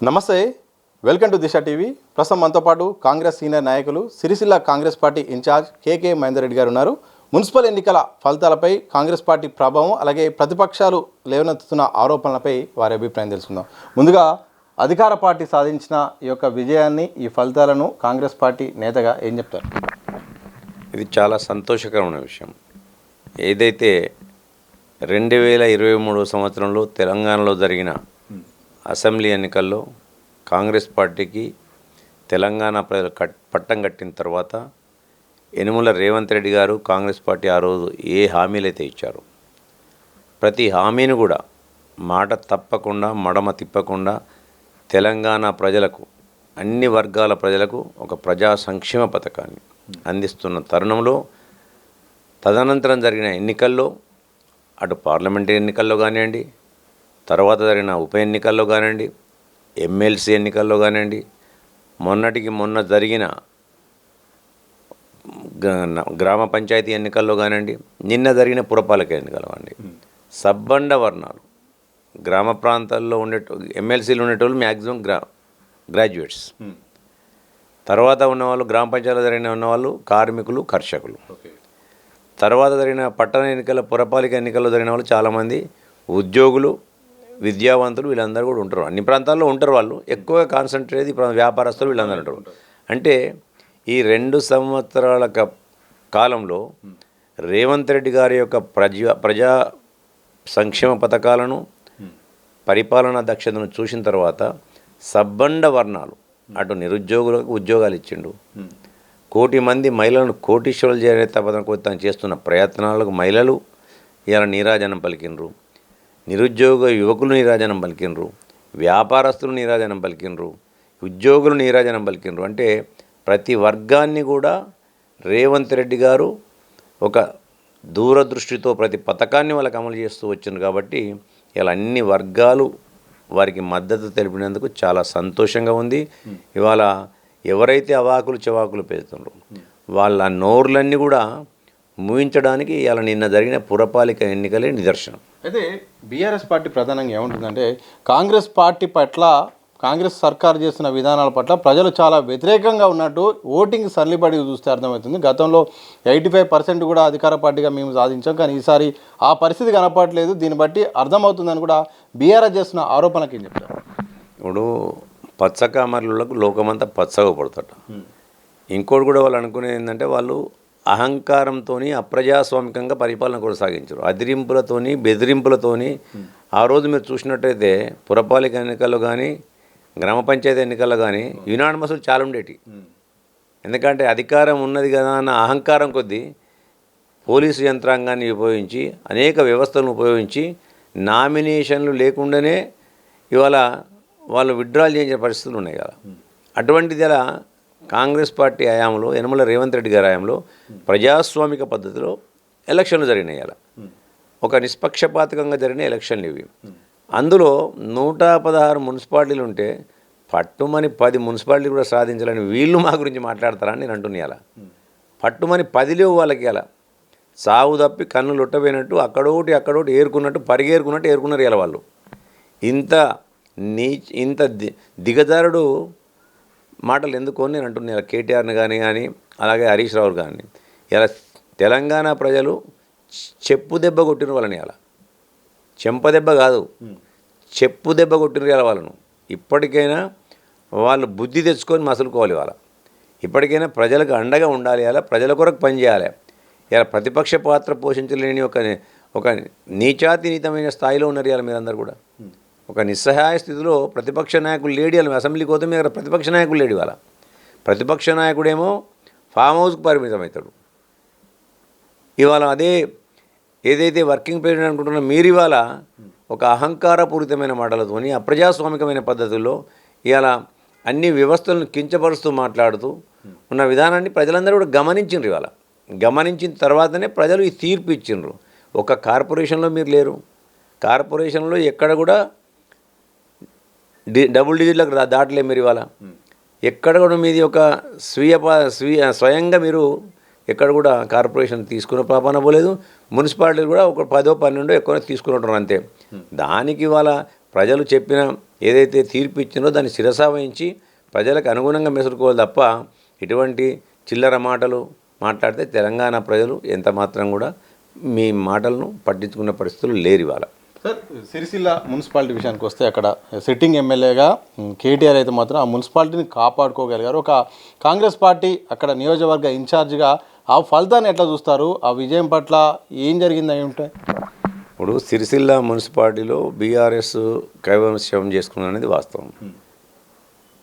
నమస్తే, welcome to Disha TV. ప్రస్తుతం మనతో పాటు కాంగ్రెస్ సీనియర్ నాయకులు సిరిసిల్ల కాంగ్రెస్ పార్టీ ఇన్ఛార్జ్ కేకే మహేందర్ రెడ్డి గారు ఉన్నారు. మున్సిపల్ ఎన్నికల ఫలితాలపై కాంగ్రెస్ పార్టీ ప్రభావం, అలాగే ప్రతిపక్షాలు లేవనెత్తుతున్న ఆరోపణలపై వారి అభిప్రాయం తెలుసుకుందాం. ముందుగా అధికార పార్టీ సాధించిన ఈ యొక్క విజయాన్ని, ఈ ఫలితాలను కాంగ్రెస్ పార్టీ నేతగా ఏం చెప్తారు? ఇది చాలా సంతోషకరమైన విషయం. ఏదైతే 2023 సంవత్సరంలో తెలంగాణలో జరిగిన అసెంబ్లీ ఎన్నికల్లో కాంగ్రెస్ పార్టీకి తెలంగాణ ప్రజలు పట్టం కట్టిన తర్వాత యనుమల రేవంత్ రెడ్డి గారు కాంగ్రెస్ పార్టీ ఆ రోజు ఏ హామీలు అయితే ఇచ్చారో ప్రతి హామీని కూడా మాట తప్పకుండా మడమ తిప్పకుండా తెలంగాణ ప్రజలకు, అన్ని వర్గాల ప్రజలకు ఒక ప్రజా సంక్షేమ పథకాన్ని అందిస్తున్న తరుణంలో తదనంతరం జరిగిన ఎన్నికల్లో, అటు పార్లమెంటరీ ఎన్నికల్లో కానివ్వండి, తర్వాత జరిగిన ఉప ఎన్నికల్లో కానివ్వండి, ఎమ్మెల్సీ ఎన్నికల్లో కానివ్వండి, మొన్నటికి మొన్న జరిగిన గ్రామ పంచాయతీ ఎన్నికల్లో కానివ్వండి, నిన్న జరిగిన పురపాలక ఎన్నికల్లో కానివ్వండి, సబ్బండ వర్ణాలు గ్రామ ప్రాంతాల్లో ఎమ్మెల్సీలు ఉండేటోళ్ళు మ్యాక్సిమం గ్రాడ్యుయేట్స్, తర్వాత ఉన్నవాళ్ళు గ్రామ పంచాయతీలో జరిగిన ఉన్నవాళ్ళు కార్మికులు, కర్షకులు, తర్వాత జరిగిన పట్టణ ఎన్నికల పురపాలిక ఎన్నికల్లో జరిగిన వాళ్ళు చాలామంది ఉద్యోగులు, విద్యావంతులు, వీళ్ళందరూ కూడా ఉంటారు. అన్ని ప్రాంతాల్లో ఉంటారు. వాళ్ళు ఎక్కువగా కాన్సన్ట్రేట్ వ్యాపారస్తులు వీళ్ళందరూ ఉంటారు. అంటే ఈ 2 సంవత్సరాల కాలంలో రేవంత్ రెడ్డి గారి యొక్క ప్రజా సంక్షేమ పథకాలను, పరిపాలనా దక్షతను చూసిన తర్వాత సబ్బండ వర్ణాలు, అటు నిరుద్యోగులకు ఉద్యోగాలు ఇచ్చిండు, 1 కోటి మంది మహిళలను కోటీశ్వరులు చేసే తను చేస్తున్న ప్రయత్నాలకు మహిళలు ఇలా నీరాజనం పలికినరు, నిరుద్యోగ యువకులు నీరాజనం పలికినరు, వ్యాపారస్తులు నీరాజనం పలికినరు, ఉద్యోగులు నీరాజనం పలికినరు. అంటే ప్రతి వర్గాన్ని కూడా రేవంత్ రెడ్డి గారు ఒక దూరదృష్టితో ప్రతి పథకాన్ని వాళ్ళకి అమలు చేస్తూ వచ్చింది. కాబట్టి ఇలా అన్ని వర్గాలు వారికి మద్దతు తెలిపినందుకు చాలా సంతోషంగా ఉంది. ఇవాళ ఎవరైతే అవాకులు చెవాకులు పెడుతున్నారో వాళ్ళ నోర్లన్నీ కూడా ముగించడానికి ఇలా నిన్న జరిగిన పురపాలిక ఎన్నికలే నిదర్శనం. అయితే బీఆర్ఎస్ పార్టీ ప్రధానంగా ఏముంటుందంటే, కాంగ్రెస్ పార్టీ పట్ల, కాంగ్రెస్ సర్కారు చేస్తున్న విధానాల పట్ల ప్రజలు చాలా వ్యతిరేకంగా ఉన్నట్టు ఓటింగ్ సరళిబడి చూస్తే అర్థమవుతుంది. గతంలో 85% కూడా అధికార పార్టీగా మేము సాధించాం, కానీ ఈసారి ఆ పరిస్థితి కనపడలేదు. దీన్ని బట్టి అర్థమవుతుందని కూడా బీఆర్ఎస్ చేస్తున్న ఆరోపణకి ఏం చెప్తారు? ఇప్పుడు పచ్చకామర్లకు లోకమంతా పచ్చగా పడతాట. ఇంకోటి కూడా వాళ్ళు అనుకునేది ఏంటంటే, వాళ్ళు అహంకారంతో అప్రజాస్వామికంగా పరిపాలన కొనసాగించారు. అదిరింపులతోని, బెదిరింపులతోని. ఆ రోజు మీరు చూసినట్టయితే పురపాలిక ఎన్నికల్లో కానీ, గ్రామ పంచాయతీ ఎన్నికల్లో కానీ యునానిమస్లు చాలా ఉండేటి. ఎందుకంటే అధికారం ఉన్నది కదా అన్న అహంకారం కొద్దీ పోలీసు యంత్రాంగాన్ని ఉపయోగించి, అనేక వ్యవస్థలను ఉపయోగించి నామినేషన్లు లేకుండానే ఇవాళ వాళ్ళు విత్డ్రాల్ చేసే పరిస్థితులు ఉన్నాయి కదా. అటువంటిది అలా కాంగ్రెస్ పార్టీ హయాంలో, యనుమల రేవంత్ రెడ్డి గారి హయాంలో ప్రజాస్వామిక పద్ధతిలో ఎలక్షన్లు జరిగినాయి. అలా ఒక నిష్పక్షపాతకంగా జరిగిన ఎలక్షన్లు ఇవి. అందులో 116 మున్సిపాలిటీలు ఉంటే పట్టుమని 10 మున్సిపాలిటీలు కూడా సాధించాలని వీళ్ళు మా గురించి మాట్లాడతారని నేను అంటున్నా. అలా పట్టుమని 10 లేవు వాళ్ళకి. అలా సాగు తప్పి కన్నులు ఉట్టపోయినట్టు అక్కడోటి ఏరుకున్నట్టు ఏరుకున్నారు ఇలా వాళ్ళు. ఇంత దిగజారుడు మాటలు ఎందుకు అని నేను అంటున్నా. ఇలా కేటీఆర్ని కానీ అలాగే హరీష్ రావు కానీ ఇలా తెలంగాణ ప్రజలు చెప్పు దెబ్బ కొట్టిన వాళ్ళని, అలా చెంప దెబ్బ కాదు, చెప్పు దెబ్బ కొట్టిన ఇలా వాళ్ళను. ఇప్పటికైనా వాళ్ళు బుద్ధి తెచ్చుకొని మసులుకోవాలి. వాళ్ళ ఇప్పటికైనా ప్రజలకు అండగా ఉండాలి. అలా ప్రజల కొరకు పనిచేయాలి. ఇలా ప్రతిపక్ష పాత్ర పోషించలేని ఒక నీచాతినీతమైన స్థాయిలో ఉన్నారు ఇలా మీరందరూ కూడా. ఒక నిస్సహాయ స్థితిలో ప్రతిపక్ష నాయకులు లేడి. వాళ్ళ అసెంబ్లీకి పోతే మీరు ప్రతిపక్ష నాయకులు లేడి. వాళ్ళ ప్రతిపక్ష నాయకుడేమో ఫామ్ హౌస్కి పరిమితం అవుతాడు. ఇవాళ ఏదైతే వర్కింగ్ ప్రెసిడెంట్ అనుకుంటున్నా మీరు ఇవాళ ఒక అహంకారపూరితమైన మాటలతోని, అప్రజాస్వామికమైన పద్ధతుల్లో ఇవాళ అన్ని వ్యవస్థలను కించపరుస్తూ మాట్లాడుతూ ఉన్న విధానాన్ని ప్రజలందరూ కూడా గమనించిండ్రు. ఇవాళ గమనించిన తర్వాతనే ప్రజలు ఈ తీర్పు ఇచ్చిండ్రు. ఒక కార్పొరేషన్లో మీరు లేరు. కార్పొరేషన్లో ఎక్కడ కూడా డబుల్ డిజిట్లకు దాటలే మీరు. ఇవాళ ఎక్కడ కూడా మీది ఒక స్వయంగా మీరు ఎక్కడ కూడా కార్పొరేషన్ తీసుకున్న పాపన పోలేదు. మున్సిపాలిటీలు కూడా ఒక 10-12 ఎక్కువ తీసుకున్నట్టు అంతే. దానికి ఇవాళ ప్రజలు చెప్పిన ఏదైతే తీర్పు ఇచ్చినో దాన్ని శిరసావహించి ప్రజలకు అనుగుణంగా మెసులుకోవాలి తప్ప ఇటువంటి చిల్లర మాటలు మాట్లాడితే తెలంగాణ ప్రజలు ఎంత మాత్రం కూడా మీ మాటలను పట్టించుకున్న పరిస్థితులు లేరు ఇవాళ. సార్, సిరిసిల్ల మున్సిపాలిటీ విషయానికి వస్తే అక్కడ సిట్టింగ్ ఎమ్మెల్యేగా కేటీఆర్ అయితే మాత్రం ఆ మున్సిపాలిటీని కాపాడుకోగలిగారు. ఒక కాంగ్రెస్ పార్టీ అక్కడ నియోజకవర్గ ఇన్ఛార్జిగా ఆ ఫలితాన్ని ఎట్లా చూస్తారు? ఆ విజయం పట్ల ఏం జరిగింది అయి ఉంటాయి? ఇప్పుడు సిరిసిల్ల మున్సిపాలిటీలో బీఆర్ఎస్ కైవశం చేసుకున్నది అనేది వాస్తవం.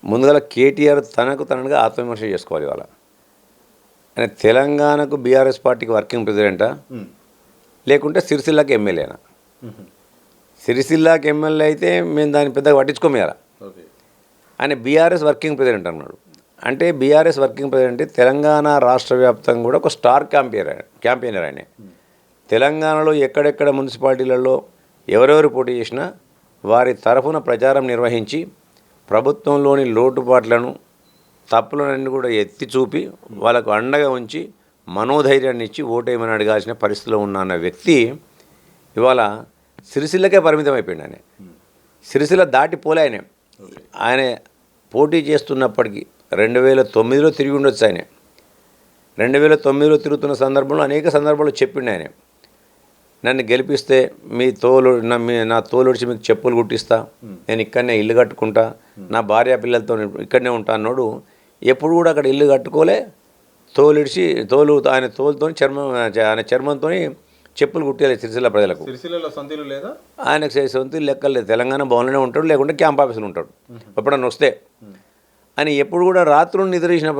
ముందుగా కేటీఆర్ తనగా ఆత్మవిమర్శ చేసుకోవాలి. ఇవాళ ఆయన తెలంగాణకు బీఆర్ఎస్ పార్టీకి వర్కింగ్ ప్రెసిడెంటా లేకుంటే సిరిసిల్లకి ఎమ్మెల్యేనా? సిరిసిల్లాకి ఎమ్మెల్యే అయితే మేము దాన్ని పెద్దగా పట్టించుకోమేయాల. ఆయన బీఆర్ఎస్ వర్కింగ్ ప్రెసిడెంట్ అన్నాడు. అంటే బీఆర్ఎస్ వర్కింగ్ ప్రెసిడెంట్ తెలంగాణ రాష్ట్ర వ్యాప్తంగా కూడా ఒక స్టార్ క్యాంపెయినర్ ఆయన. తెలంగాణలో ఎక్కడెక్కడ మున్సిపాలిటీలలో ఎవరెవరు పోటీ చేసినా వారి తరఫున ప్రచారం నిర్వహించి ప్రభుత్వంలోని లోటుపాట్లను తప్పులన్నీ కూడా ఎత్తి చూపి వాళ్ళకు అండగా ఉంచి మనోధైర్యాన్ని ఇచ్చి ఓటేయమని అడగాల్సిన పరిస్థితిలో ఉన్న వ్యక్తి ఇవాళ సిరిసిల్లకే పరిమితం అయిపోయింది. ఆయన సిరిసిల్ల దాటిపోలే. ఆయన పోటీ చేస్తున్నప్పటికీ 2009లో తిరిగి ఉండొచ్చు. ఆయన 2009లో తిరుగుతున్న సందర్భంలో అనేక సందర్భాల్లో చెప్పిండు ఆయన, నన్ను గెలిపిస్తే నా తోలుడిచి మీకు చెప్పులు కుట్టిస్తా, నేను ఇక్కడనే ఇల్లు కట్టుకుంటా, నా భార్య పిల్లలతో ఇక్కడనే ఉంటా అన్నాడు. ఎప్పుడు కూడా అక్కడ ఇల్లు కట్టుకోలే. ఆయన తోలుతో ఆయన చర్మంతో చెప్పులు కుట్టేయాలి సిరిసిల్ల ప్రజలకు. ఆయనకు సొంతలు లెక్కలు లేదు. తెలంగాణ భవన్లోనే ఉంటాడు, లేకుంటే క్యాంప్ ఆఫీసులో ఉంటాడు ఎప్పుడన్నా వస్తే. అని ఎప్పుడు కూడా రాత్రులు నిద్రించిన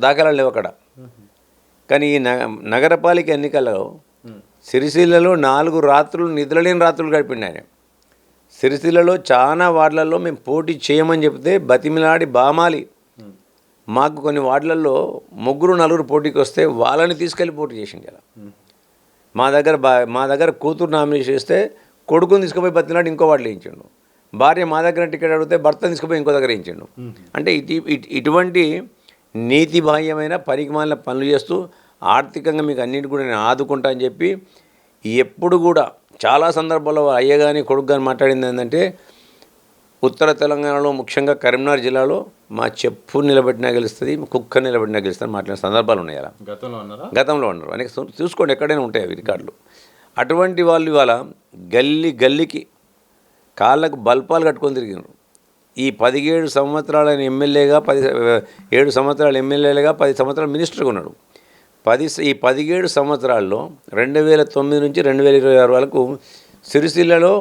దాఖలాలు లేవు అక్కడ. కానీ ఈ నగరపాలిక ఎన్నికల్లో సిరిసిల్లలో 4 రాత్రులు నిద్రలేని రాత్రులు గడిపిండి ఆయన. సిరిసిల్లలో చాలా వార్డులలో మేము పోటీ చేయమని చెప్తే బతిమిలాడి బామాలి మాకు కొన్ని వార్డులలో 3-4 పోటీకి వస్తే వాళ్ళని తీసుకెళ్ళి పోటీ చేసింది. అలా మా దగ్గర కూతురు నామినేషన్ చేస్తే కొడుకుని తీసుకుపోయి బతిమిలాడి ఇంకో వార్డులో వేయించిండు. భార్య మా దగ్గర టికెట్ అడిగితే భర్తను తీసుకుపోయి ఇంకో దగ్గర వేయించిండు. అంటే ఇటువంటి నీతి బాహ్యమైన పనికిమాలిన పనులు చేస్తూ ఆర్థికంగా మీకు అన్నింటి కూడా నేను ఆదుకుంటా అని చెప్పి ఎప్పుడు కూడా చాలా సందర్భాల్లో అయ్య కానీ కొడుకు కానీ మాట్లాడింది ఏంటంటే, ఉత్తర తెలంగాణలో ముఖ్యంగా కరీంనగర్ జిల్లాలో మా చెప్పు నిలబెట్టినా గెలుస్తుంది, కుక్క నిలబెట్టినా గెలుస్తుంది మాట్లాడిన సందర్భాలు ఉన్నాయి. అలా గతంలో ఉన్నారు అనేక. చూసుకోండి, ఎక్కడైనా ఉంటాయి అవి రికార్డులు. అటువంటి వాళ్ళు ఇవాళ గల్లీకి కాళ్ళకు బల్పాలు కట్టుకొని తిరిగినారు. ఈ 17 సంవత్సరాల ఎమ్మెల్యేగా 7 సంవత్సరాలు ఎమ్మెల్యేలుగా 10 సంవత్సరాలు మినిస్టర్గా ఉన్నాడు. ఈ 17 సంవత్సరాల్లో 2009 నుంచి 2026 వరకు సిరిసిల్లలో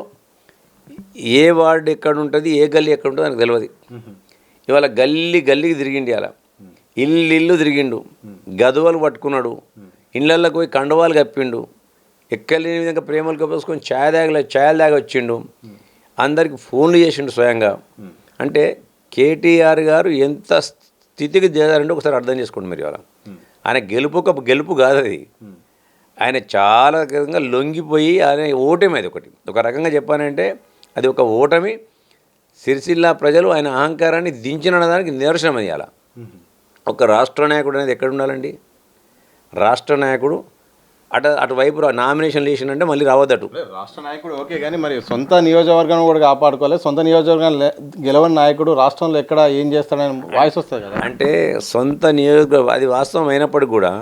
ఏ వార్డు ఎక్కడ ఉంటుంది, ఏ గల్లీ ఎక్కడ ఉంటుందో నాకు తెలియదు. ఇవాళ గల్లీకి తిరిగిండి. అలా ఇల్లు తిరిగిండు, గదువలు పట్టుకున్నాడు, ఇళ్ళల్లోకి పోయి కండువాలు కప్పిండు, ఎక్కలేని విధంగా ప్రేమలు కప్పేసుకొని ఛాయలు దాగా వచ్చిండు, అందరికి ఫోన్లు చేసిండు స్వయంగా. అంటే కేటీఆర్ గారు ఎంత స్థితికి చేశారంటే ఒకసారి అర్థం చేసుకోండి మీరు. ఇవాళ ఆయన గెలుపు కాదు అది. ఆయన చాలా రకంగా లొంగిపోయి ఆయన ఓటమి. అది ఒక రకంగా చెప్పానంటే అది ఒక ఓటమి. సిరిసిల్ల ప్రజలు ఆయన అహంకారాన్ని దించిన దానికి నిదర్శనం అది. అలా ఒక రాష్ట్ర నాయకుడు అనేది ఎక్కడ ఉండాలండి? రాష్ట్ర నాయకుడు అటువైపు నామినేషన్ వేసిందంటే మళ్ళీ రావద్దటు. రాష్ట్ర నాయకుడు ఓకే, కానీ మరి సొంత నియోజకవర్గాన్ని కూడా కాపాడుకోవాలి. సొంత నియోజకవర్గాన్ని గెలవని నాయకుడు రాష్ట్రంలో ఎక్కడ ఏం చేస్తాడని వాయిస్ వస్తుంది కదా. అంటే సొంత నియోజకవర్గం అది వాస్తవం అయినప్పటికీ కూడా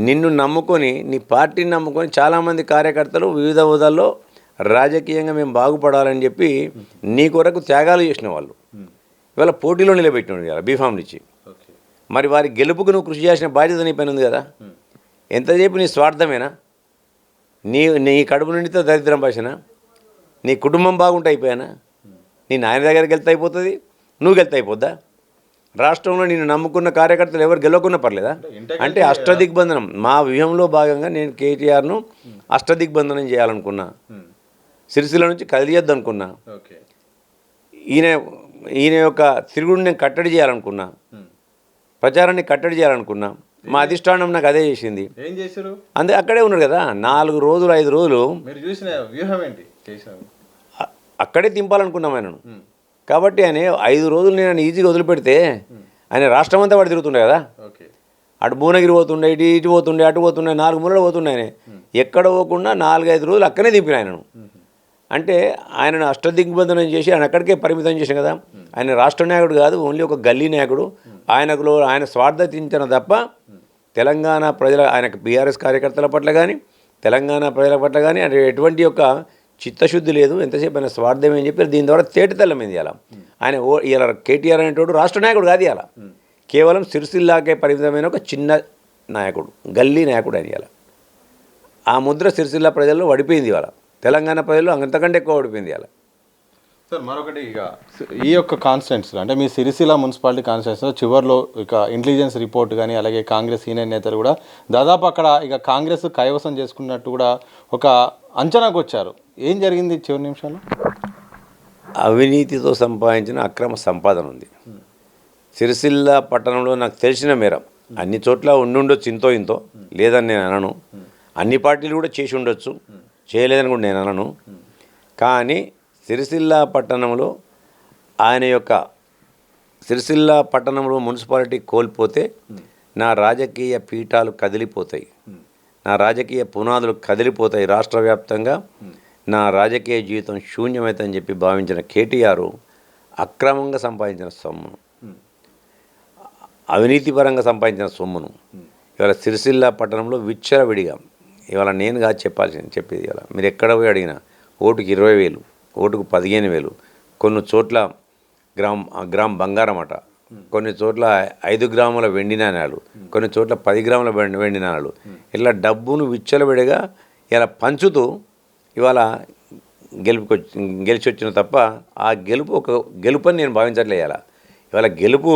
నిన్ను నమ్ముకొని, నీ పార్టీని నమ్ముకొని చాలామంది కార్యకర్తలు వివిధ హోదాల్లో రాజకీయంగా మేము బాగుపడాలని చెప్పి నీ కొరకు త్యాగాలు చేసిన వాళ్ళు ఇవాళ పోటీలో నిలబెట్టినాడు కదా బీఫామ్లు ఇచ్చి. మరి వారి గెలుపుకు నువ్వు కృషి చేసిన బాధ్యత నీ పైన ఉంది కదా. ఎంతసేపు నీ స్వార్థమేనా? నీ కడుపు నిండితే దరిద్రం భాషనా? నీ కుటుంబం బాగుంటే అయిపోయానా? నీ నాయన దగ్గరికి వెళ్తే అయిపోతుంది, నువ్వు వెళ్తే అయిపోద్దా? రాష్ట్రంలో నేను నమ్ముకున్న కార్యకర్తలు ఎవరు గెలవకున్నా పర్లేదా? అంటే అష్టదిగ్బంధనం మా వ్యూహంలో భాగంగా నేను కేటీఆర్ను అష్టదిగ్బంధనం చేయాలనుకున్నా, సిరిసిల్ల నుంచి కదిలియద్దు అనుకున్నా, ఈయన యొక్క తిరుగుడు నేను కట్టడి చేయాలనుకున్నా, ప్రచారాన్ని కట్టడి చేయాలనుకున్నా. మా అధిష్టానం నాకు అదే చేసింది. ఏం చేశారు? అక్కడే ఉన్నాడు కదా 4 రోజులు 5 రోజులు. మీరు చూసిన వ్యూహం ఏంటి? అక్కడే దింపాలనుకున్నాం ఆయనను. కాబట్టి ఆయన 5 రోజులు నేను ఈజీగా వదిలిపెడితే ఆయన రాష్ట్రం అంతా వాడు తిరుగుతుండే కదా. అటు భువనగిరి పోతుండే, ఇటు పోతుండే, అటు పోతుండే, 4 మూలలు పోతుండే. ఆయన ఎక్కడ పోకుండా 4-5 రోజులు అక్కడే దింపిన ఆయనను. అంటే ఆయనను అష్టదిగ్బంధనం చేసి ఆయన అక్కడికే పరిమితం చేసిన కదా. ఆయన రాష్ట్ర నాయకుడు కాదు, ఓన్లీ ఒక గల్లీ నాయకుడు. ఆయన స్వార్థించిన తప్ప తెలంగాణ ప్రజల ఆయనకు బీఆర్ఎస్ కార్యకర్తల పట్ల కానీ తెలంగాణ ప్రజల పట్ల కానీ అంటే ఎటువంటి యొక్క చిత్తశుద్ధి లేదు. ఎంతసేపు ఆయన స్వార్థం అని చెప్పి దీని ద్వారా తేటతెల్లమైంది. ఇలా ఆయన ఇలా కేటీఆర్ అనేటోడు రాష్ట్ర నాయకుడు కాదు, ఇలా కేవలం సిరిసిల్లాకే పరిమితమైన ఒక చిన్న నాయకుడు, గల్లీ నాయకుడు అని. ఇలా ఆ ముద్ర సిరిసిల్ల ప్రజల్లో పడిపోయింది. ఇవాళ తెలంగాణ ప్రజల్లో అంతకంటే ఎక్కువ పడిపోయింది. ఇలా సార్ మరొకటి, ఇక ఈ యొక్క కాన్స్టిట్యున్సీలో అంటే మీ సిరిసిల్ల మున్సిపాలిటీ కాన్స్టిట్యున్సీలో చివరిలో ఇక ఇంటెలిజెన్స్ రిపోర్ట్ కానీ అలాగే కాంగ్రెస్ సీనియర్ నేతలు కూడా దాదాపు అక్కడ ఇక కాంగ్రెస్ కైవసం చేసుకున్నట్టు కూడా ఒక అంచనాకు వచ్చారు. ఏం జరిగింది చివరి నిమిషాలు? అవినీతితో సంపాదించిన అక్రమ సంపాదన ఉంది సిరిసిల్ల పట్టణంలో. నాకు తెలిసిన మేర అన్ని చోట్ల ఉండుండొచ్చు, ఇంతో ఇంతో, లేదని నేను అనను. అన్ని పార్టీలు కూడా చేసి ఉండొచ్చు, చేయలేదని కూడా నేను అనను. కానీ సిరిసిల్ల పట్టణంలో సిరిసిల్ల పట్టణంలో మున్సిపాలిటీ కోల్పోతే నా రాజకీయ పీఠాలు కదిలిపోతాయి, నా రాజకీయ పునాదులు కదిలిపోతాయి, రాష్ట్ర వ్యాప్తంగా నా రాజకీయ జీవితం శూన్యమవుతుందని చెప్పి భావించిన కేటీఆర్ అక్రమంగా సంపాదించిన సొమ్మును, అవినీతిపరంగా సంపాదించిన సొమ్మును ఇవాళ సిరిసిల్ల పట్టణంలో విచ్చలవిడిగా, ఇవాళ నేనుగా చెప్పేది ఇవాళ మీరు ఎక్కడ పోయి అడిగినా ఓటుకు 20,000, ఓటుకు 15,000, కొన్ని చోట్ల గ్రామ్ బంగారం అట, కొన్ని చోట్ల 5 గ్రాముల వెండి నాణాలు, కొన్ని చోట్ల 10 గ్రాముల వెండి నాణాలు, ఇలా డబ్బును విచ్చలవిడిగా ఇలా పంచుతూ ఇవాళ గెలిచి వచ్చిన తప్ప ఆ ఒక గెలుపని నేను భావించట్లే. ఇవాళ గెలుపు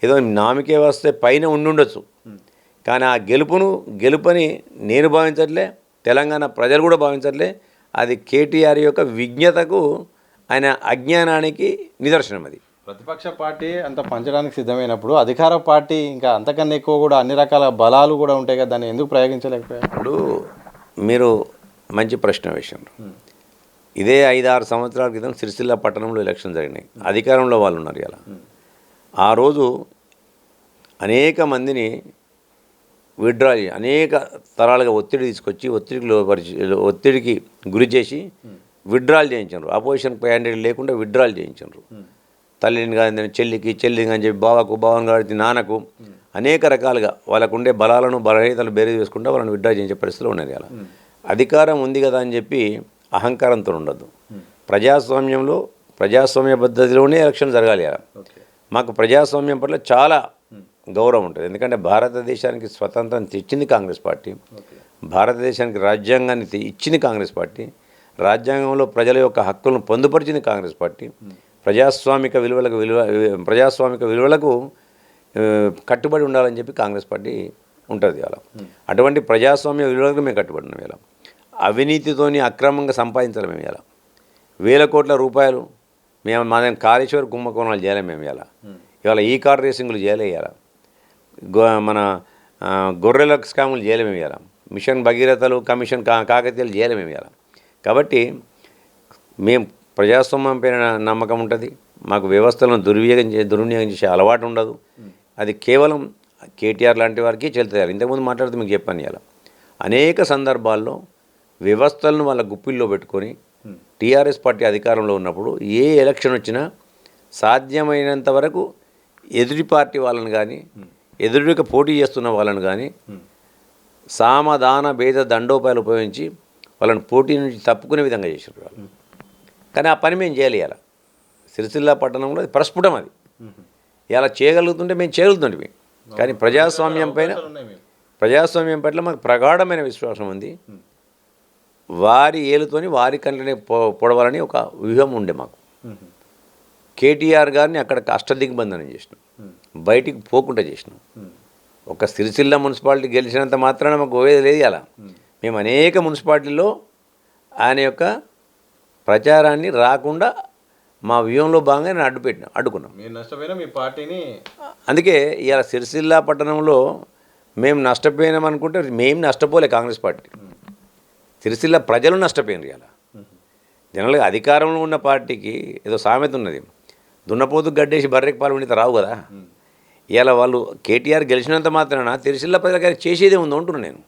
ఏదో నామికే వస్తే పైన ఉండుండొచ్చు, కానీ ఆ గెలుపని నేను భావించట్లే, తెలంగాణ ప్రజలు కూడా భావించట్లే. అది కేటీఆర్ యొక్క విజ్ఞతకు, ఆయన అజ్ఞానానికి నిదర్శనం. అది ప్రతిపక్ష పార్టీ అంత పంచడానికి సిద్ధమైనప్పుడు అధికార పార్టీ ఇంకా అంతకన్నా ఎక్కువ కూడా అన్ని రకాల బలాలు కూడా ఉంటాయి కదా, దాన్ని ఎందుకు ప్రయోగించలేకపోయారు? ఇప్పుడు మీరు మంచి ప్రశ్న వేశారు. ఇదే 5-6 సంవత్సరాల క్రితం సిరిసిల్ల పట్టణంలో ఎలక్షన్ జరిగినాయి, అధికారంలో వాళ్ళు ఉన్నారు. ఇలా ఆ రోజు అనేక మందిని విత్డ్రా అనేక తరాలుగా ఒత్తిడి తీసుకొచ్చి ఒత్తిడికి గురి చేసి విత్డ్రాల్ చేయించారు. అపోజిషన్ క్యాండిడేట్ లేకుండా విత్డ్రాల్ చేయించారు. తల్లిని కాదని చెల్లిని అని చెప్పి బావని కాబట్టి నాన్నకు అనేక రకాలుగా వాళ్ళకు ఉండే బలహీనతలు బేరీ వేసుకుంటూ వాళ్ళని విత్డ్రా చేయించే పరిస్థితులు ఉన్నాయి. అలా అధికారం ఉంది కదా అని చెప్పి అహంకారంతో ఉండద్దు. ప్రజాస్వామ్య పద్ధతిలోనే ఎలక్షన్ జరగాలి. మాకు ప్రజాస్వామ్యం పట్ల చాలా గౌరవం ఉంటుంది. ఎందుకంటే భారతదేశానికి స్వతంత్రం తెచ్చింది కాంగ్రెస్ పార్టీ, భారతదేశానికి రాజ్యాంగాన్ని ఇచ్చింది కాంగ్రెస్ పార్టీ, రాజ్యాంగంలో ప్రజల యొక్క హక్కులను పొందుపరిచింది కాంగ్రెస్ పార్టీ, ప్రజాస్వామిక విలువలకు కట్టుబడి ఉండాలని చెప్పి కాంగ్రెస్ పార్టీ ఉంటుంది. అలా అటువంటి ప్రజాస్వామ్య విలువలకు మేము కట్టుబడి ఉన్నాం. ఇలా అవినీతితోని అక్రమంగా సంపాదించాలి మేము. ఇలా 1,000 కోట్ల రూపాయలు మా కాళేశ్వర కుంభకోణాలు చేయలేము మేము. ఇవాళ ఈ కార్ రేసింగ్లు చేయలే. మన గొర్రెల స్కాములు చేయలేము. మిషన్ భగీరథలు, కమిషన్ కాకతీయాలు చేయలేము. కాబట్టి మేము ప్రజాస్వామ్యం పైన నమ్మకం ఉంటుంది. మాకు వ్యవస్థలను దుర్వినియోగం చేసే అలవాటు ఉండదు. అది కేవలం కేటీఆర్ లాంటి వారికి చెల్తారు. ఇంతకుముందు మాట్లాడితే మీకు చెప్పాను. అనేక సందర్భాల్లో వ్యవస్థలను వాళ్ళ గుప్పిల్లో పెట్టుకొని టీఆర్ఎస్ పార్టీ అధికారంలో ఉన్నప్పుడు ఏ ఎలక్షన్ వచ్చినా సాధ్యమైనంత వరకు ఎదుటి పార్టీ వాళ్ళని కానీ ఎదురుగా పోటీ చేస్తున్న వాళ్ళని కానీ సామధాన భేద దండోపాయాలు ఉపయోగించి వాళ్ళని పోటీ నుంచి తప్పుకునే విధంగా చేశారు వాళ్ళు. కానీ ఆ పని మేము చేయాలి. సిరిసిల్ల పట్టణంలో అది ప్రస్ఫుటం. అది ఇలా చేయగలుగుతుంటే మేము చేయగలుగుతుంటే, కానీ ప్రజాస్వామ్యం పట్ల మాకు ప్రగాఢమైన విశ్వాసం ఉంది. వారి ఏలుతోని వారి కంటనే పొడవాలని ఒక వ్యూహం ఉండే మాకు. కేటీఆర్ గారిని అక్కడ అష్టదిగ్బంధనం చేసినాం, బయటికి పోకుండా చేసినాం. ఒక సిరిసిల్ల మున్సిపాలిటీ గెలిచినంత మాత్రాన మాకు పోయేది లేదు. అలా మేము అనేక మున్సిపాలిటీల్లో ఆయన యొక్క ప్రచారాన్ని రాకుండా మా వ్యూహంలో భాగంగా నేను అడ్డుకున్నాం. మీ పార్టీని అందుకే ఇవాళ సిరిసిల్ల పట్టణంలో మేము నష్టపోయినాం అనుకుంటే మేము నష్టపోలే. కాంగ్రెస్ పార్టీ, సిరిసిల్ల ప్రజలు నష్టపోయినారు. ఇలా జనరల్గా అధికారంలో ఉన్న పార్టీకి ఏదో సామెత ఉన్నది, దున్నపోతు గడ్డేసి బర్రెకి పాలు ఉండితే రావు కదా. ఇలా వాళ్ళు కేటీఆర్ గెలిచినంత మాత్రాన సిరిసిల్ల ప్రజలకి చేసేదే ఉందో అంటున్నాను నేను.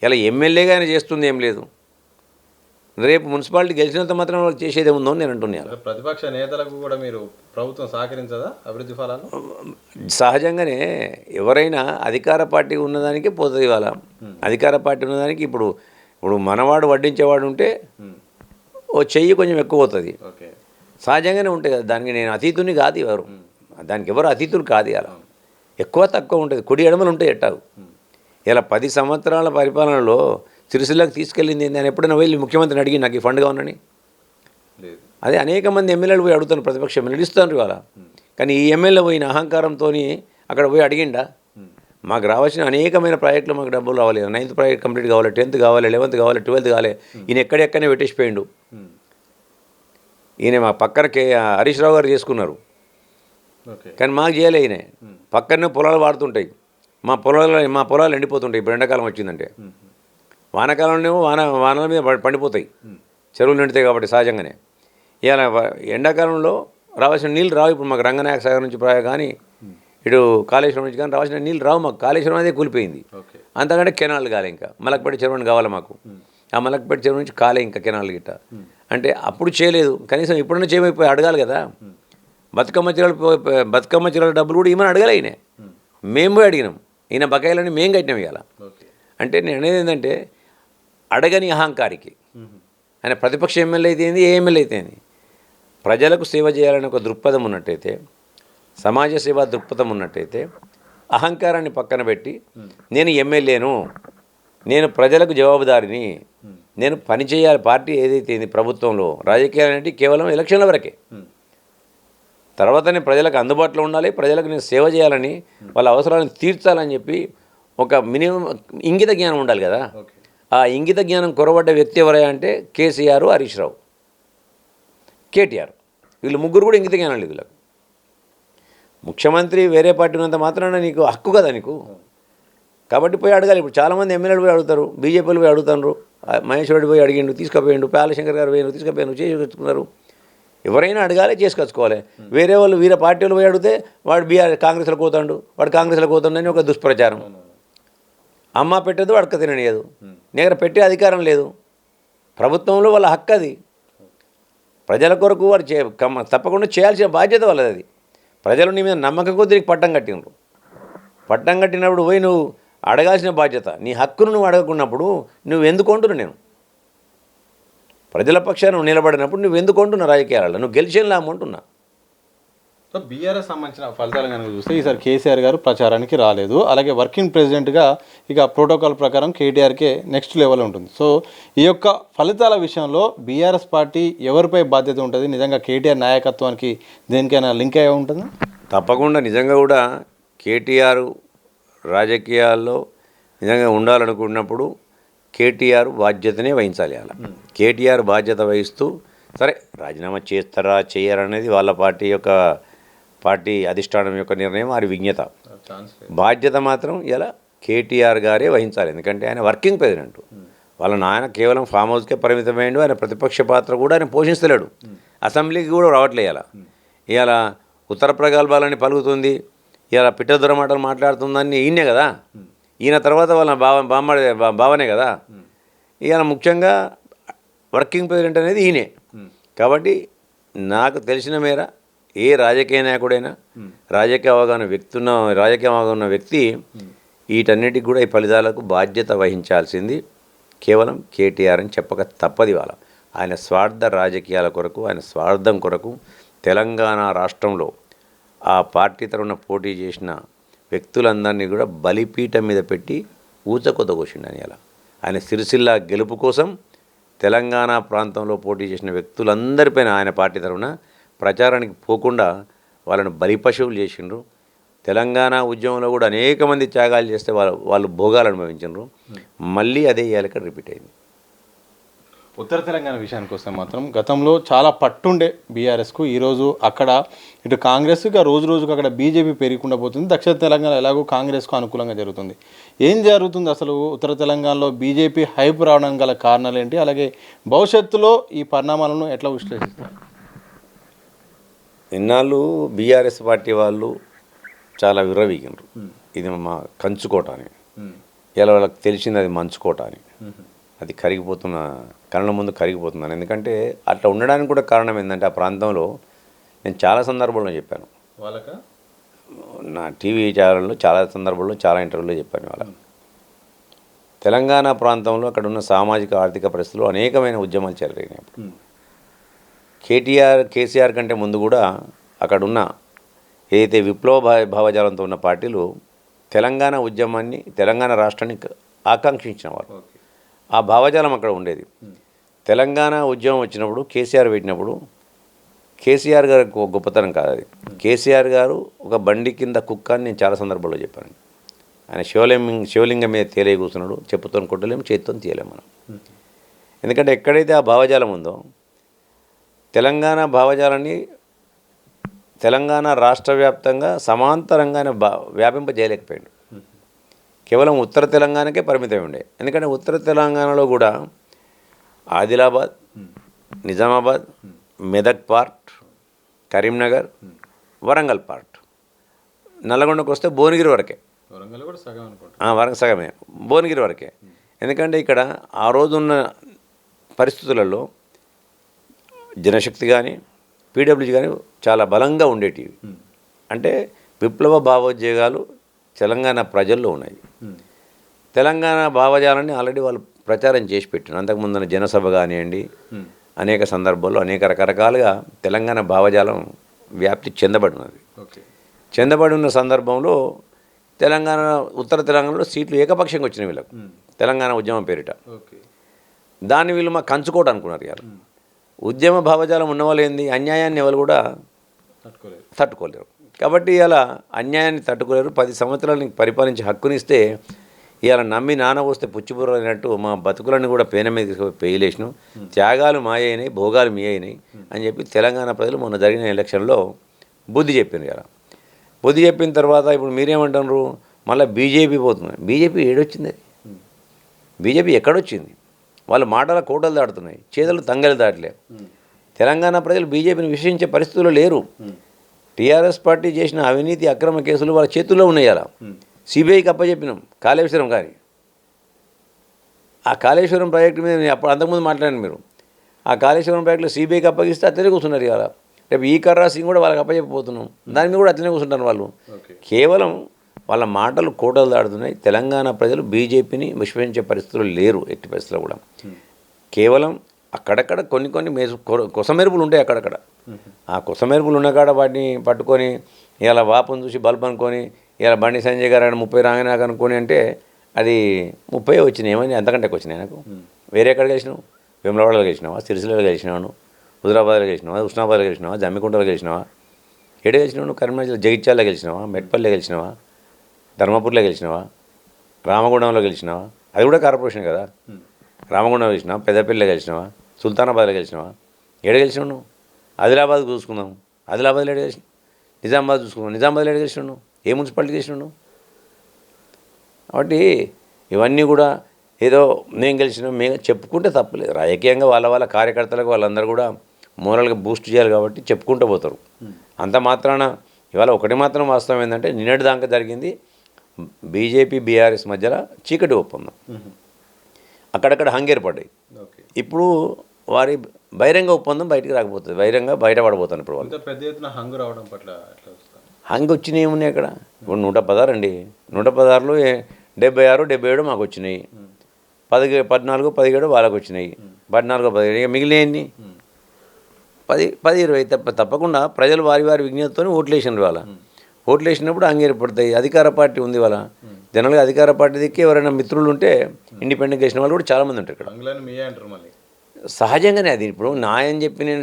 ఇలా ఎమ్మెల్యేగా ఆయన చేస్తుంది ఏం లేదు. రేపు మున్సిపాలిటీ గెలిచినంత మాత్రం వాళ్ళు చేసేది ఏముందో అని నేను అంటున్నాను. ప్రతిపక్ష నేతలకు కూడా మీరు ప్రభుత్వం సహకరించదా అభివృద్ధి ఫలాలు? సహజంగానే ఎవరైనా అధికార పార్టీ ఉన్నదానికి పోతుంది. ఇవాళ అధికార పార్టీ ఉన్నదానికి ఇప్పుడు మనవాడు వడ్డించేవాడు ఉంటే ఓ చెయ్యి కొంచెం ఎక్కువ పోతుంది. సహజంగానే ఉంటాయి కదా. దానికి నేను అతీతుని కాదు, ఎవరు దానికి ఎవరు అతీతులు కాదు. అలా ఎక్కువ తక్కువ ఉంటుంది, కుడి ఎడమలు ఉంటాయి ఎట్టాగు. ఇలా 10 సంవత్సరాల పరిపాలనలో సిరిసిల్లకు తీసుకెళ్ళింది ఏంటి అని ఎప్పుడైనా వెళ్ళి ముఖ్యమంత్రిని అడిగి నాకు ఈ ఫండ్ కావాలని? అదే అనేక మంది ఎమ్మెల్యేలు పోయి అడుగుతాను, ప్రతిపక్ష ఎమ్మెల్యేలు ఇస్తాను ఇవాళ. కానీ ఈ ఎమ్మెల్యే పోయిన అహంకారంతో అక్కడ పోయి అడిగిండా? మాకు రావాల్సిన అనేకమైన ప్రాజెక్టులు మాకు డబ్బులు రావాలి. 9th ప్రాజెక్ట్ కంప్లీట్ కావాలి, 10th కావాలి, 11th కావాలి, 12th కావాలి. ఈయన ఎక్కడెక్కడనే పెట్టేసిపోయిండు. ఈయన మా పక్కన హరీష్ రావు గారు చేసుకున్నారు, కానీ మాకు చేయలే. ఈయన పక్కనే పొలాలు వాడుతుంటాయి, మా పొలాలు ఎండిపోతుంటాయి. ఇప్పుడు ఎండాకాలం వచ్చిందంటే వానాకాలంలో వానల మీద పండిపోతాయి, చెరువులు నిండుతాయి కాబట్టి సహజంగానే. ఇలా ఎండాకాలంలో రావాల్సిన నీళ్ళు రావు. ఇప్పుడు మాకు రంగనాయక సాగర్ నుంచి కానీ ఇటు కాళేశ్వరం నుంచి కానీ రావాల్సిన నీళ్ళు రావు. మాకు కాళేశ్వరం అదే కూలిపోయింది. అంతకంటే కెనాల్ కాలే. ఇంకా మలక్పేట చెరువు అని కావాలి మాకు. ఆ మలక్పేట చెరువు నుంచి కాలే ఇంకా కెనాల్ గిట్ట. అంటే అప్పుడు చేయలేదు, కనీసం ఇప్పుడన్నా చేయమైపోయి అడగాలి కదా. బతుకమ్మ చీరల డబ్బులు కూడా ఈమెను అడగాలి. ఈయన మేము పోయి అడిగినాం, ఈయన బకాయిలని మేము కట్టినాం ఇవాళ. అంటే నేను అనేది ఏంటంటే అడగని అహంకారికి ఆయన ప్రతిపక్ష ఎమ్మెల్యే అయితే ఏంది, ఏ ఎమ్మెల్యే అయితే ఏంది, ప్రజలకు సేవ చేయాలని ఒక దృక్పథం ఉన్నట్టయితే, సమాజ సేవా దృక్పథం ఉన్నట్టయితే అహంకారాన్ని పక్కన పెట్టి నేను ఎమ్మెల్యేను, నేను ప్రజలకు జవాబుదారిని, నేను పనిచేయాలి. పార్టీ ఏదైతే ఏంది ప్రభుత్వంలో, రాజకీయాలు అనేవి కేవలం ఎలక్షన్ల వరకే. తర్వాత నేను ప్రజలకు అందుబాటులో ఉండాలి, ప్రజలకు నేను సేవ చేయాలని, వాళ్ళ అవసరాలను తీర్చాలని చెప్పి ఒక మినిమం ఇంగిత జ్ఞానం ఉండాలి కదా. ఆ ఇంగిత జ్ఞానం కొరబడ్డ వ్యక్తి ఎవరయ్యా అంటే కేసీఆర్, హరీష్ రావు, కేటీఆర్. వీళ్ళు ముగ్గురు కూడా ఇంగిత జ్ఞానం లేదు వీళ్ళకు. ముఖ్యమంత్రి వేరే పార్టీ ఉన్నంత మాత్రాన నీకు హక్కు కదా నీకు. కాబట్టి పోయి అడగాలి. ఇప్పుడు చాలామంది ఎమ్మెల్యేలు పోయి అడుగుతారు, బీజేపీలు పోయి అడుగుతారు. మహేష్ రెడ్డి పోయి అడిగిండు, తీసుకుపోయిండు. పాలశంకర్ గారు పోయిండు, తీసుకుపోయాను, చేసుకొచ్చుకున్నారు. ఎవరైనా అడగాలి, చేసుకొచ్చుకోవాలి. వేరే వాళ్ళు వీర పార్టీలు పోయి అడిగితే వాడు కాంగ్రెస్లో పోతాడు, వాడు కాంగ్రెస్లో పోతాడని ఒక దుష్ప్రచారం. అమ్మ పెట్టదు, అడక తిననియదు. దగ్గర పెట్టే అధికారం లేదు. ప్రభుత్వంలో వాళ్ళ హక్కు అది. ప్రజల కొరకు వారు తప్పకుండా చేయాల్సిన బాధ్యత వాళ్ళది. అది ప్రజలు నీ మీద నమ్మకం కొద్దీ నీకు పట్టం కట్టినరు. పట్టం కట్టినప్పుడు పోయి నువ్వు అడగాల్సిన బాధ్యత, నీ హక్కును నువ్వు అడగకున్నప్పుడు నువ్వు ఎందుకు కొంటున్నావు? నేను ప్రజల పక్షాన నువ్వు నిలబడినప్పుడు నువ్వు ఎందుకు కొంటున్నా? రాజకీయాలలో నువ్వు గెలిచేలా లామంటున్నా. సో బీఆర్ఎస్ సంబంధించిన ఫలితాలు కనుక చూస్తే ఈసారి కేసీఆర్ గారు ప్రచారానికి రాలేదు. అలాగే వర్కింగ్ ప్రెసిడెంట్గా ఇక ప్రోటోకాల్ ప్రకారం కేటీఆర్కే నెక్స్ట్ లెవెల్ ఉంటుంది. సో ఈ యొక్క ఫలితాల విషయంలో బీఆర్ఎస్ పార్టీ ఎవరిపై బాధ్యత ఉంటుంది? నిజంగా కేటీఆర్ నాయకత్వానికి దేనికైనా లింక్ అయ్యే ఉంటుంది? తప్పకుండా. నిజంగా కూడా కేటీఆర్ రాజకీయాల్లో నిజంగా ఉండాలనుకున్నప్పుడు కేటీఆర్ బాధ్యతనే వహించాలి. అలా కేటీఆర్ బాధ్యత వహిస్తూ సరే రాజీనామా చేస్తారా చేయరా అనేది వాళ్ళ పార్టీ అధిష్టానం యొక్క నిర్ణయం, వారి విజ్ఞత. బాధ్యత మాత్రం ఇలా కేటీఆర్ గారే వహించాలి. ఎందుకంటే ఆయన వర్కింగ్ ప్రెసిడెంట్. వాళ్ళ నాయన కేవలం ఫామ్ హౌస్కే పరిమితమైండు. ఆయన ప్రతిపక్ష పాత్ర కూడా ఆయన పోషిస్తలేడు, అసెంబ్లీకి కూడా రావట్లే. ఇలా ఉత్తర ప్రగల్భాలని పలుకుతుంది, ఇలా పిట్టదొర మాటలు మాట్లాడుతుందని ఈయనే కదా. ఈయన తర్వాత వాళ్ళ బావనే కదా. ఈయన ముఖ్యంగా వర్కింగ్ ప్రెసిడెంట్ అనేది ఈయనే. కాబట్టి నాకు తెలిసిన మేర ఏ రాజకీయ నాయకుడైనా రాజకీయ అవగాహన వ్యక్తి వీటన్నిటికి కూడా ఈ ఫలితాలకు బాధ్యత వహించాల్సింది కేవలం కేటీఆర్ అని చెప్పక తప్పది. వాళ్ళ ఆయన స్వార్థ రాజకీయాల కొరకు, ఆయన స్వార్థం కొరకు తెలంగాణ రాష్ట్రంలో ఆ పార్టీ తరఫున పోటీ చేసిన వ్యక్తులందరినీ కూడా బలిపీఠం మీద పెట్టి ఊచకొత కోసిండని. అలా ఆయన సిరిసిల్ల గెలుపు కోసం తెలంగాణ ప్రాంతంలో పోటీ చేసిన వ్యక్తులందరిపైన ఆయన పార్టీ తరఫున ప్రచారానికి పోకుండా వాళ్ళను బలిపశువులు చేసిండ్రు. తెలంగాణ ఉద్యమంలో కూడా అనేక మంది త్యాగాలు చేస్తే వాళ్ళు భోగాలు అనుభవించారు. మళ్ళీ అదే ఏలక రిపీట్ అయింది. ఉత్తర తెలంగాణ విషయానికి వస్తే మాత్రం గతంలో చాలా పట్టుండే బీఆర్ఎస్కు. ఈరోజు అక్కడ ఇటు కాంగ్రెస్, ఇక రోజు రోజుకు అక్కడ బీజేపీ పెరుగుకుండా పోతుంది. దక్షిణ తెలంగాణ ఎలాగో కాంగ్రెస్కు అనుకూలంగా జరుగుతుంది. ఏం జరుగుతుంది అసలు ఉత్తర తెలంగాణలో? బీజేపీ హైప్ రావడానికి గల కారణాలు ఏంటి? అలాగే భవిష్యత్తులో ఈ పరిణామాలను ఎట్లా విశ్లేషిస్తారు? ఇన్నాళ్ళు బీఆర్ఎస్ పార్టీ వాళ్ళు చాలా విర్రవీగినారు, ఇది మా కంచుకోట అని. ఇలా వాళ్ళకి తెలిసింది అది మంచుకోట అని. అది కరిగిపోతున్న కళ్ళ ముందు కరిగిపోతున్నాను. ఎందుకంటే అట్లా ఉండడానికి కూడా కారణం ఏంటంటే ఆ ప్రాంతంలో నేను చాలా సందర్భాల్లో చెప్పాను, వాళ్ళక నా టీవీ ఛానల్లో చాలా సందర్భాల్లో చాలా ఇంటర్వ్యూలో చెప్పాను. వాళ్ళ తెలంగాణ ప్రాంతంలో అక్కడ ఉన్న సామాజిక ఆర్థిక పరిస్థితులు అనేకమైన ఉద్యమాలు జరిగినాయి. కేసీఆర్ కంటే ముందు కూడా అక్కడున్న ఏదైతే విప్లవ భావజాలంతో ఉన్న పార్టీలు తెలంగాణ ఉద్యమాన్ని, తెలంగాణ రాష్ట్రాన్ని ఆకాంక్షించిన వారు. ఆ భావజాలం అక్కడ ఉండేది. తెలంగాణ ఉద్యమం వచ్చినప్పుడు కేసీఆర్ పెట్టినప్పుడు కేసీఆర్ గారు గొప్పతనం కాదు అది. కేసీఆర్ గారు ఒక బండి కింద కుక్క అని నేను చాలా సందర్భాల్లో చెప్పాను. ఆయన శివలింగం మీద తేలే కూర్చున్నాడు, చెప్పుతో కొట్టలేము, చేతితో తీయలేము మనం. ఎందుకంటే ఎక్కడైతే ఆ భావజాలం ఉందో తెలంగాణ భావజాలాన్ని తెలంగాణ రాష్ట్ర వ్యాప్తంగా సమాంతరంగా వ్యాపింపజేయలేకపోయాడు. కేవలం ఉత్తర తెలంగాణకే పరిమితం ఉండే. ఎందుకంటే ఉత్తర తెలంగాణలో కూడా ఆదిలాబాద్, నిజామాబాద్, మెదక్ పార్ట్, కరీంనగర్, వరంగల్ పార్ట్, నల్లగొండకు వస్తే భువనగిరి వరకే. వరంగల్ సగమే, భువనగిరి వరకే. ఎందుకంటే ఇక్కడ ఆ రోజున్న పరిస్థితులలో జనశక్తి కానీ పీడబ్ల్యూజీ కానీ చాలా బలంగా ఉండేటివి. అంటే విప్లవ భావోద్వేగాలు తెలంగాణ ప్రజల్లో ఉన్నాయి. తెలంగాణ భావజాలాన్ని ఆల్రెడీ వాళ్ళు ప్రచారం చేసి పెట్టిన అంతకుముందున్న జనసభ కానివ్వండి, అనేక సందర్భాల్లో అనేక రకరకాలుగా తెలంగాణ భావజాలం వ్యాప్తి చెందబడినది. చెందబడి ఉన్న సందర్భంలో తెలంగాణ ఉత్తర తెలంగాణలో సీట్లు ఏకపక్షంగా వచ్చినాయి వీళ్ళకు, తెలంగాణ ఉద్యమం పేరిట. దాన్ని వీళ్ళు మాకు కంచుకోవడం అనుకున్నారు. ఇవాళ ఉద్యమ భావజాలం ఉన్నవాళ్ళు ఏంది, అన్యాయాన్ని ఎవరు కూడా తట్టుకోలేరు. కాబట్టి ఇలా అన్యాయాన్ని తట్టుకోలేరు. 10 సంవత్సరాలు పరిపాలించి హక్కునిస్తే ఇవాళ నమ్మి నాన్న వస్తే పుచ్చిబుర్ర అయినట్టు మా బతుకులన్నీ కూడా పేన మీద పేయలేసినాం, త్యాగాలు మాయైనాయి, భోగాలు మీ అయినాయి అని చెప్పి తెలంగాణ ప్రజలు మొన్న జరిగిన ఎలక్షన్లో బుద్ధి చెప్పారు. ఇలా బుద్ధి చెప్పిన తర్వాత ఇప్పుడు మీరేమంటారు, మళ్ళీ బీజేపీ పోతుంది. బీజేపీ ఏడొచ్చింది? అది బీజేపీ ఎక్కడొచ్చింది? వాళ్ళ మాటల కోటలు దాటుతున్నాయి, చేతులు తంగలు దాటలే. తెలంగాణ ప్రజలు బీజేపీని విశ్వసించే పరిస్థితుల్లో లేరు. టీఆర్ఎస్ పార్టీ చేసిన అవినీతి అక్రమ కేసులు వాళ్ళ చేతుల్లో ఉన్నాయి. అలా సిబిఐకి అప్పచెప్పినాం. కాళేశ్వరం కానీ ఆ కాళేశ్వరం ప్రాజెక్టు మీద అప్పుడు అంతకుముందు మాట్లాడాను. మీరు ఆ కాళేశ్వరం ప్రాజెక్టులో సిబిఐకి అప్పగిస్తే అట్లనే కూర్చున్నారు. ఇవాళ రేపు ఈ కర్రా సింగ్ కూడా వాళ్ళకి అప్పచెప్పిపోతున్నాం, దాని మీద కూడా అట్లనే కూర్చుంటారు వాళ్ళు. కేవలం వాళ్ళ మాటలు కోటలు దాడుతున్నాయి. తెలంగాణ ప్రజలు బీజేపీని విశ్వసించే పరిస్థితులు లేరు ఎట్టి పరిస్థితుల్లో కూడా. కేవలం అక్కడక్కడ కొన్ని కొసమెరుపులు ఉంటాయి అక్కడక్కడ. ఆ కొసమెరుపులు ఉన్న కాడ వాటిని పట్టుకొని ఇలా వాపును చూసి బల్బ్ అనుకొని ఇలా బండి సంజయ్ గారు 30 రాగానే నాకు అనుకొని అంటే అది 30 వచ్చినాయి. ఏమని అంతకంటే వచ్చినాయి నాకు. వేరే ఎక్కడ గెలిచినావు? వేములవాడలో గెలిచినావా? సిరిసిల్లలో గెలిచినావు? హుజరాబాద్లో గెలిచినావా? ఉస్నాబాద్లో గెలిచినావా? జమ్మికుంటలో గెలిచినావా? ఎక్కడ గెలిచినావు? నువ్వు కరీంనగర్ జగిత్యాలలో గెలిచినావా? మెట్పల్లిలో గెలిచినావా? ధర్మపురిలో గెలిచినావా? రామగుండంలో గెలిచినావా? అది కూడా కార్పొరేషన్ కదా. రామగుండంలో గెలిచినావా? పెద్దపల్లిలో గెలిచినావా? సుల్తానాబాద్లో గెలిచినావా? ఏడ గెలిచినావు నువ్వు? ఆదిలాబాద్ చూసుకుందాం, ఆదిలాబాద్లో ఏడ గెలిచినావు? నిజామాబాద్ చూసుకుందాం, నిజామాబాద్లో ఏడ గెలిచినావు నువ్వు? ఏ మున్సిపాలిటీ గెలిచినావు నువ్వు? కాబట్టి ఇవన్నీ కూడా ఏదో మేము గెలిచినాం మేము చెప్పుకుంటే తప్పలేదు. రాజకీయంగా వాళ్ళ కార్యకర్తలకు వాళ్ళందరూ కూడా మోరల్గా బూస్ట్ చేయాలి కాబట్టి చెప్పుకుంటూ పోతారు. అంత మాత్రాన ఇవాళ ఒకటి మాత్రం వాస్తవం ఏంటంటే నిన్నటి దాకా జరిగింది బీజేపీ బీఆర్ఎస్ మధ్యలో చీకటి ఒప్పందం. అక్కడక్కడ హంగేర్పడ్డాయి. ఇప్పుడు వారి బహిరంగ ఒప్పందం బయటికి రాకపోతుంది, బయటపడబోతాను. ఇప్పుడు వాళ్ళు పెద్ద ఎత్తున హంగు రావడం పట్ల హంగు వచ్చినాయి ఏమున్నాయి అక్కడ? ఇప్పుడు 116 అండి. 116లో 76, 77 మాకు వచ్చినాయి. 14, 17 వాళ్ళకు వచ్చినాయి. 14, 17 ఇక మిగిలినవి 10, 20 తప్పకుండా ప్రజలు వారి విజ్ఞతతో ఓట్లు వేసినారు. వాళ్ళ ఓట్లు వేసినప్పుడు అంగీకరిపడతాయి. అధికార పార్టీ ఉంది వాళ్ళ. జనరల్గా అధికార పార్టీ దిక్కి ఎవరైనా మిత్రులు ఉంటే ఇండిపెండెంట్ చేసిన వాళ్ళు కూడా చాలామంది ఉంటారు ఇక్కడ. సహజంగానే అది. ఇప్పుడు నాయని చెప్పి నేను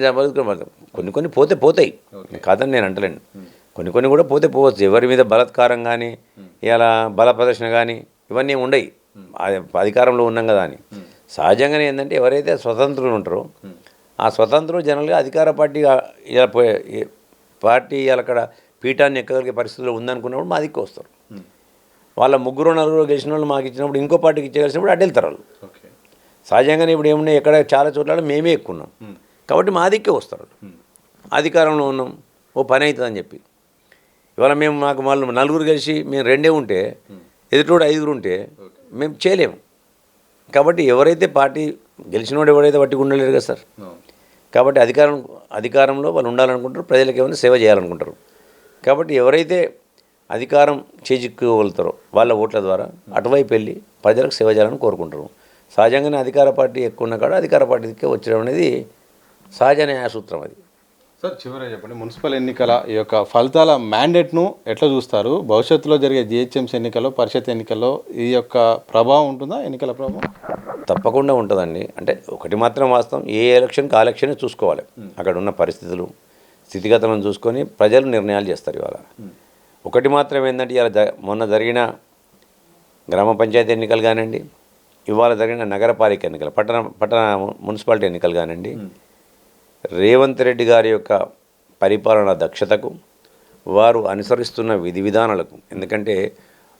కొన్ని పోతాయి కాదని నేను అంటలేను. కొన్ని కూడా పోవచ్చు. ఎవరి మీద బలాత్కారం కానీ ఇలా బల ప్రదర్శన కానీ ఇవన్నీ ఉండయి. అధికారంలో ఉన్నాం కదా అని. సహజంగానే ఏంటంటే ఎవరైతే స్వతంత్రులు ఉంటారో ఆ స్వతంత్రులు జనరల్గా అధికార పార్టీ అక్కడ పీఠాన్ని ఎక్కగలిగే పరిస్థితుల్లో ఉందనుకున్నప్పుడు మా దిక్కు వస్తారు. వాళ్ళ 3, 4 గెలిచిన వాళ్ళు మాకు ఇచ్చినప్పుడు ఇంకో పార్టీకి ఇచ్చేసినప్పుడు అడ్డు వెళ్తారు వాళ్ళు. సహజంగానే ఇప్పుడు ఏమున్నాయి, ఎక్కడ చాలా చోట్ల మేమే ఎక్కున్నాం కాబట్టి మా దిక్కే వస్తారు. అధికారంలో ఉన్నాం, ఓ పని అవుతుందని చెప్పి. ఇవాళ మాకు వాళ్ళు 4 కలిసి మేము 2 ఉంటే ఎదుటోడు 5 ఉంటే మేము చేయలేము. కాబట్టి ఎవరైతే పార్టీ గెలిచినోడు ఎవడైతే పట్టుకు ఉండలేరు కదా సార్. కాబట్టి అధికారంలో వాళ్ళు ఉండాలనుకుంటారు, ప్రజలకు ఏమైనా సేవ చేయాలనుకుంటారు. కాబట్టి ఎవరైతే అధికారం చేజిక్కోగలుగుతారో వాళ్ళ ఓట్ల ద్వారా అటువైపు వెళ్ళి ప్రజలకు సేవ చేయాలని కోరుకుంటారు. సహజంగానే అధికార పార్టీ ఎక్కువ ఉన్న కాడ అధికార పార్టీకే వచ్చడం అనేది సహజ న్యాయ సూత్రం అది. సార్ చివరిగా చెప్పండి, మున్సిపల్ ఎన్నికల ఈ యొక్క ఫలితాల మ్యాండేట్ను ఎట్లా చూస్తారు? భవిష్యత్తులో జరిగే జిహెచ్ఎంసీ ఎన్నికల్లో, పరిషత్ ఎన్నికల్లో ఈ యొక్క ప్రభావం ఉంటుందా? ఎన్నికల ప్రభావం తప్పకుండా ఉంటుందండి. అంటే ఒకటి మాత్రం వాస్తవం, ఏ ఎలక్షన్కి ఆ ఎలక్షనే చూసుకోవాలి. అక్కడ ఉన్న పరిస్థితులు స్థితిగతులను చూసుకొని ప్రజలు నిర్ణయాలు చేస్తారు. ఇవాళ ఒకటి మాత్రం ఏంటంటే, ఇవాళ మొన్న జరిగిన గ్రామ పంచాయతీ ఎన్నికలు కానివ్వండి, ఇవాళ జరిగిన నగరపాలిక ఎన్నికలు, పట్టణ మున్సిపాలిటీ ఎన్నికలు కానివ్వండి, రేవంత్ రెడ్డి గారి యొక్క పరిపాలనా దక్షతకు, వారు అనుసరిస్తున్న విధి విధానాలకు, ఎందుకంటే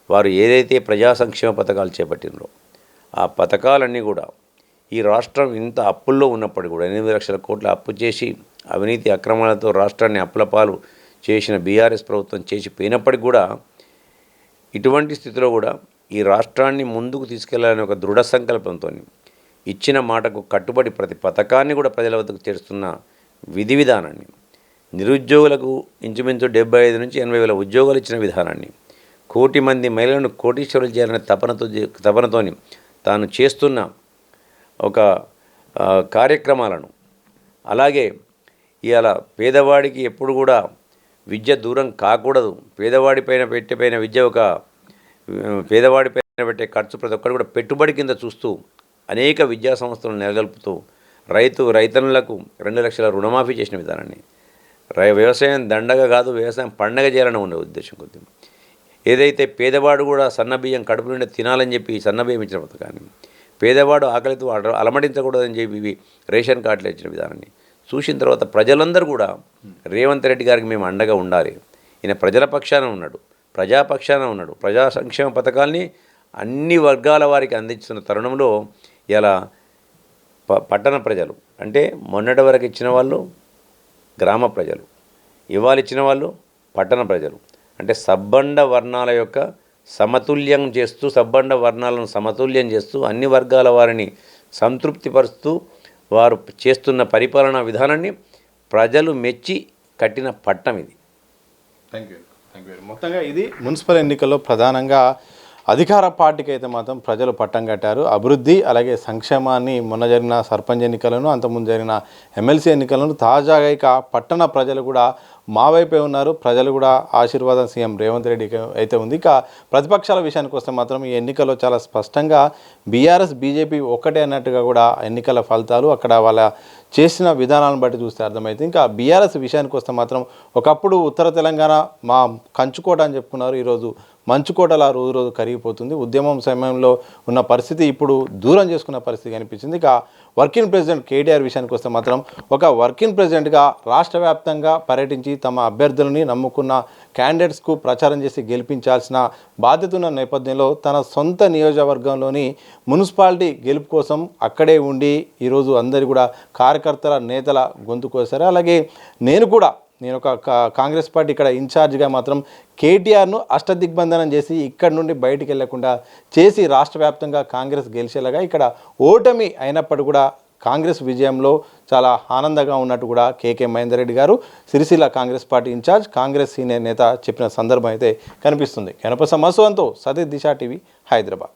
వారు ఏదైతే ప్రజా సంక్షేమ పథకాలు చేపట్టినరో ఆ పథకాలన్నీ కూడా ఈ రాష్ట్రం ఇంత అప్పుల్లో ఉన్నప్పటికీ కూడా 8 లక్షల కోట్ల అప్పు చేసి అవినీతి అక్రమాలతో రాష్ట్రాన్ని అప్పుల పాలు చేసిన బీఆర్ఎస్ ప్రభుత్వం చేసిపోయినప్పటికీ కూడా ఇటువంటి స్థితిలో కూడా ఈ రాష్ట్రాన్ని ముందుకు తీసుకెళ్లాలని ఒక దృఢ సంకల్పంతో ఇచ్చిన మాటకు కట్టుబడి ప్రతి పథకాన్ని కూడా ప్రజల వద్దకు చేరుస్తున్న విధి విధానాన్ని, నిరుద్యోగులకు ఇంచుమించు 75 నుంచి 80 వేల ఉద్యోగాలు ఇచ్చిన విధానాన్ని, 1 కోటి మంది మహిళలను కోటీశ్వరులు చేయాలనే తపనతోని తాను చేస్తున్న ఒక కార్యక్రమాలను, అలాగే ఇవాళ పేదవాడికి ఎప్పుడు కూడా విద్య దూరం కాకూడదు, పేదవాడిపైన పెట్టే విద్య ఒక పేదవాడిపైన పెట్టే ఖర్చు ప్రతి ఒక్కరు కూడా పెట్టుబడి కింద చూస్తూ అనేక విద్యా సంస్థలను నెలగలుపుతూ రైతన్నులకు 2 లక్షల రుణమాఫీ చేసిన విధానాన్ని, వ్యవసాయం దండగ కాదు వ్యవసాయం పండగ చేయాలని ఉండే ఉద్దేశం కొద్ది, ఏదైతే పేదవాడు కూడా సన్నబియ్యం కడుపు నుండి తినాలని చెప్పి సన్నబియ్యం ఇచ్చిన పథకాన్ని, పేదవాడు ఆకలితో అలమటించకూడదని చెప్పి రేషన్ కార్డులు ఇచ్చిన విధానాన్ని చూసిన తర్వాత ప్రజలందరూ కూడా రేవంత్ రెడ్డి గారికి మేము అండగా ఉండాలి, ఈయన ప్రజల పక్షాన ఉన్నాడు, ప్రజాపక్షాన ఉన్నాడు, ప్రజా సంక్షేమ పథకాల్ని అన్ని వర్గాల వారికి అందించిన తరుణంలో ఇలా పట్టణ ప్రజలు అంటే మొన్నటి వరకు ఇచ్చిన వాళ్ళు గ్రామ ప్రజలు, ఇవాళ ఇచ్చిన వాళ్ళు పట్టణ ప్రజలు, అంటే సబ్బండ వర్ణాల యొక్క సమతుల్యం చేస్తూ, సబ్బండ వర్ణాలను సమతుల్యం చేస్తూ అన్ని వర్గాల వారిని సంతృప్తిపరుస్తూ వారు చేస్తున్న పరిపాలనా విధానాన్ని ప్రజలు మెచ్చి కట్టిన పట్టం ఇది. Thank you. మొత్తంగా ఇది మున్సిపల్ ఎన్నికల్లో ప్రధానంగా అధికార పార్టీకి అయితే మాత్రం ప్రజలు పట్టం కట్టారు. అభివృద్ధి అలాగే సంక్షేమాన్ని మొన్న జరిగిన సర్పంచ్ ఎన్నికలను, అంతకుముందు జరిగిన ఎమ్మెల్సీ ఎన్నికలను, తాజాగా ఇక పట్టణ ప్రజలు కూడా మా వైపే ఉన్నారు. ప్రజలు కూడా ఆశీర్వాదం సీఎం రేవంత్ రెడ్డికి అయితే ఉంది. ఇక ప్రతిపక్షాల విషయానికి వస్తే మాత్రం ఈ ఎన్నికల్లో చాలా స్పష్టంగా బీఆర్ఎస్ బీజేపీ ఒక్కటే అన్నట్టుగా కూడా ఎన్నికల ఫలితాలు అక్కడ వాళ్ళ చేసిన విధానాలను బట్టి చూస్తే అర్థమైంది. ఇంకా బీఆర్ఎస్ విషయానికి వస్తే మాత్రం ఒకప్పుడు ఉత్తర తెలంగాణ మా కంచుకోట అని చెప్పుకున్నారు, ఈరోజు మంచుకోటలా రోజు రోజు కరిగిపోతుంది. ఉద్యమం సమయంలో ఉన్న పరిస్థితి ఇప్పుడు దూరం చేసుకున్న పరిస్థితి కనిపించింది. ఇక వర్కింగ్ ప్రెసిడెంట్ కేటీఆర్ విషయానికి వస్తే మాత్రం ఒక వర్కింగ్ ప్రెసిడెంట్గా రాష్ట్ర వ్యాప్తంగా పర్యటించి తమ అభ్యర్థులని నమ్ముకున్న క్యాండిడేట్స్కు ప్రచారం చేసి గెలిపించాల్సిన బాధ్యత ఉన్న నేపథ్యంలో తన సొంత నియోజకవర్గంలోని మున్సిపాలిటీ గెలుపు కోసం అక్కడే ఉండి ఈరోజు అందరు కూడా కార్యకర్తల నేతల గొంతు కోసారు. అలాగే నేను ఒక కాంగ్రెస్ పార్టీ ఇక్కడ ఇన్ఛార్జ్గా మాత్రం కేటీఆర్ను అష్టదిగ్బంధనం చేసి ఇక్కడి నుండి బయటికి వెళ్లకుండా చేసి రాష్ట్ర వ్యాప్తంగా కాంగ్రెస్ గెలిచేలాగా ఇక్కడ ఓటమి అయినప్పటికీ కూడా కాంగ్రెస్ విజయంలో చాలా ఆనందంగా ఉన్నట్టు కూడా కేకే Mahender Reddy garu Sircilla Congress party incharge, Congress senior నేత చెప్పిన సందర్భం అయితే కనిపిస్తుంది. కనప సమస్వంతో సతీష్ దిశ టీవీ, హైదరాబాద్.